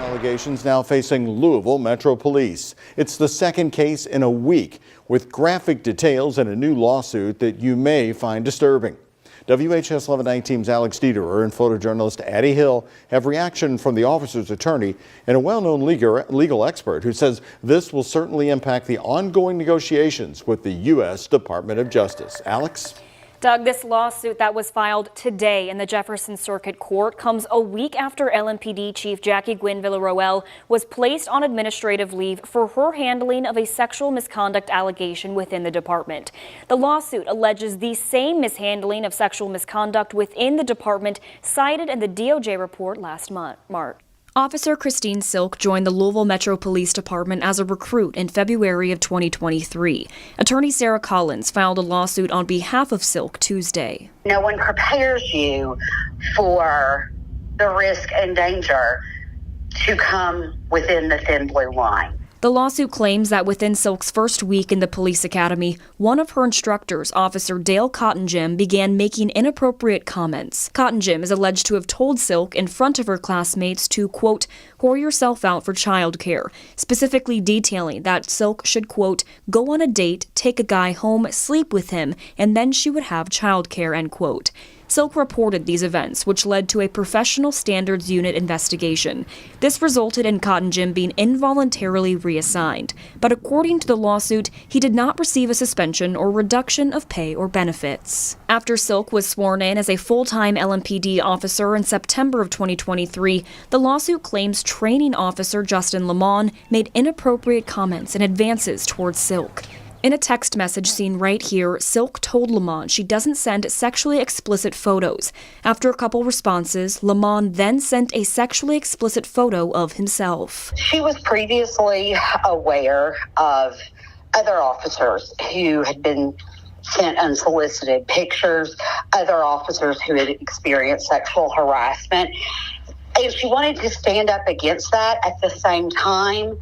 Allegations now facing Louisville Metro Police. It's the second case in a week with graphic details and a new lawsuit that you may find disturbing. WHS 11 Team's Alex Dederer and photojournalist Addie Hill have reaction from the officer's attorney and a well-known legal expert who says this will certainly impact the ongoing negotiations with the U.S. Department of Justice. Alex? Doug, this lawsuit that was filed today in the Jefferson Circuit Court comes a week after LMPD Chief Jackie Gwynn Villaroel was placed on administrative leave for her handling of a sexual misconduct allegation within the department. The lawsuit alleges the same mishandling of sexual misconduct within the department cited in the DOJ report last March. Officer Christine Silk joined the Louisville Metro Police Department as a recruit in February of 2023. Attorney Sarah Collins filed a lawsuit on behalf of Silk Tuesday. No one prepares you for the risk and danger to come within the thin blue line. The lawsuit claims that within Silk's first week in the police academy, one of her instructors, Officer Dale Cotton Jim, began making inappropriate comments. Cotton Jim is alleged to have told Silk in front of her classmates to, quote, whore yourself out for childcare, specifically detailing that Silk should, quote, go on a date, take a guy home, sleep with him, and then she would have childcare, end quote. Silk reported these events, which led to a professional standards unit investigation. This resulted in Cotton Jim being involuntarily reassigned. But according to the lawsuit, he did not receive a suspension or reduction of pay or benefits. After Silk was sworn in as a full-time LMPD officer in September of 2023, the lawsuit claims training officer Justin Lamont made inappropriate comments and advances towards Silk. In a text message seen right here, Silk told Lamont she doesn't send sexually explicit photos. After a couple responses, Lamont then sent a sexually explicit photo of himself. She was previously aware of other officers who had been sent unsolicited pictures, other officers who had experienced sexual harassment. And she wanted to stand up against that at the same time.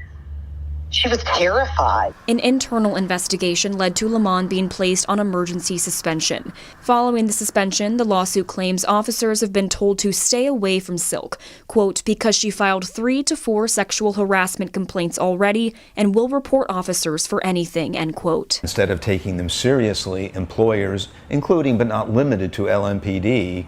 She was terrified. An internal investigation led to Lamont being placed on emergency suspension. Following the suspension, the lawsuit claims officers have been told to stay away from Silk, quote, because she filed 3 to 4 sexual harassment complaints already and will report officers for anything, end quote. Instead of taking them seriously, employers, including but not limited to LMPD,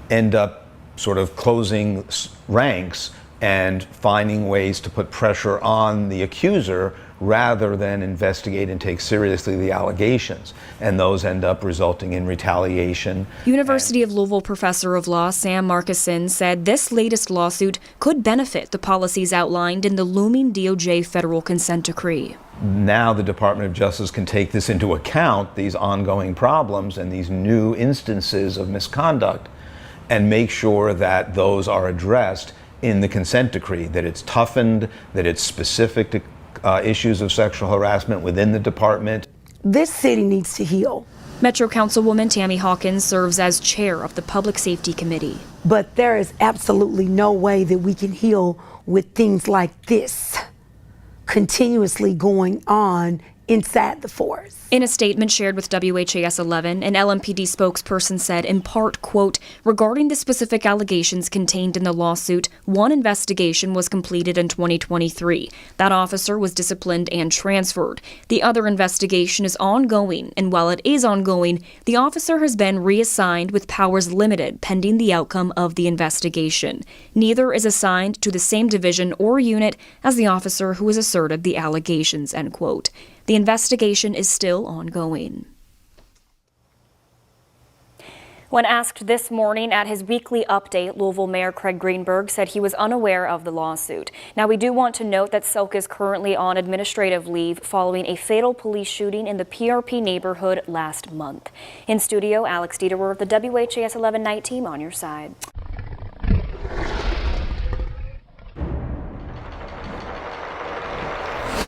end up sort of closing ranks and finding ways to put pressure on the accuser rather than investigate and take seriously the allegations. And those end up resulting in retaliation. University of Louisville professor of law Sam Markison said this latest lawsuit could benefit the policies outlined in the looming DOJ federal consent decree. Now the Department of Justice can take this into account, these ongoing problems and these new instances of misconduct, and make sure that those are addressed in the consent decree, that it's toughened, that it's specific to issues of sexual harassment within the department. This city needs to heal. Metro Councilwoman Tammy Hawkins serves as chair of the Public Safety Committee. But there is absolutely no way that we can heal with things like this continuously going on inside the force. In a statement shared with WHAS 11, an LMPD spokesperson said in part, quote, regarding the specific allegations contained in the lawsuit, one investigation was completed in 2023. That officer was disciplined and transferred. The other investigation is ongoing, and while it is ongoing, the officer has been reassigned with powers limited pending the outcome of the investigation. Neither is assigned to the same division or unit as the officer who has asserted the allegations, end quote. The investigation is still ongoing. When asked this morning at his weekly update, Louisville Mayor Craig Greenberg said he was unaware of the lawsuit. Now, we do want to note that Silk is currently on administrative leave following a fatal police shooting in the PRP neighborhood last month. In studio, Alex Dederer of the WHAS 11 Night Team on your side.